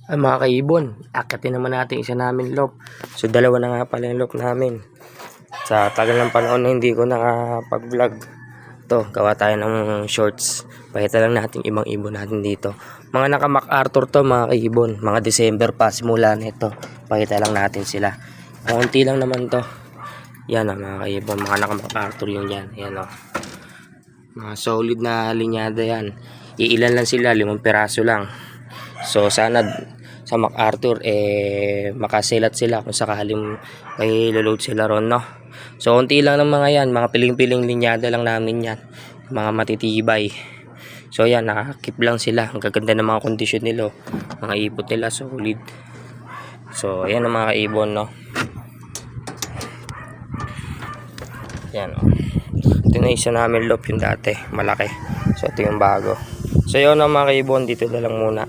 Ay mga kaibon, akitin naman natin isa namin loop. So dalawa na nga pala yung loop namin. Sa tagal ng panahon na hindi ko nakapag-vlog, to gawa tayo ng shorts. Pakita lang natin ibang ibon natin dito. Mga naka MacArthur to mga kaibon. Mga December pa simula nito. Pakita lang natin sila. Kaunti lang naman to. Yan mga kaibon, mga naka MacArthur yung yan. Yan o. Mga solid na linyada yan. Iilan lang sila, 5 piraso lang. So sana sa MacArthur makaselat sila kung sakaling may load sila ron, no. So unti lang ng mga yan, mga piling-piling linyada lang namin yan, mga matitibay. So yan, nakakip lang sila. Ang gaganda ng mga kondisyon nila, mga ipot nila solid. So ayan ang mga kaibon, no. Yan o. Ito na isa namin loop yung dati, malaki. So ito yung bago. So yun ang mga kaibon, dito na lang muna.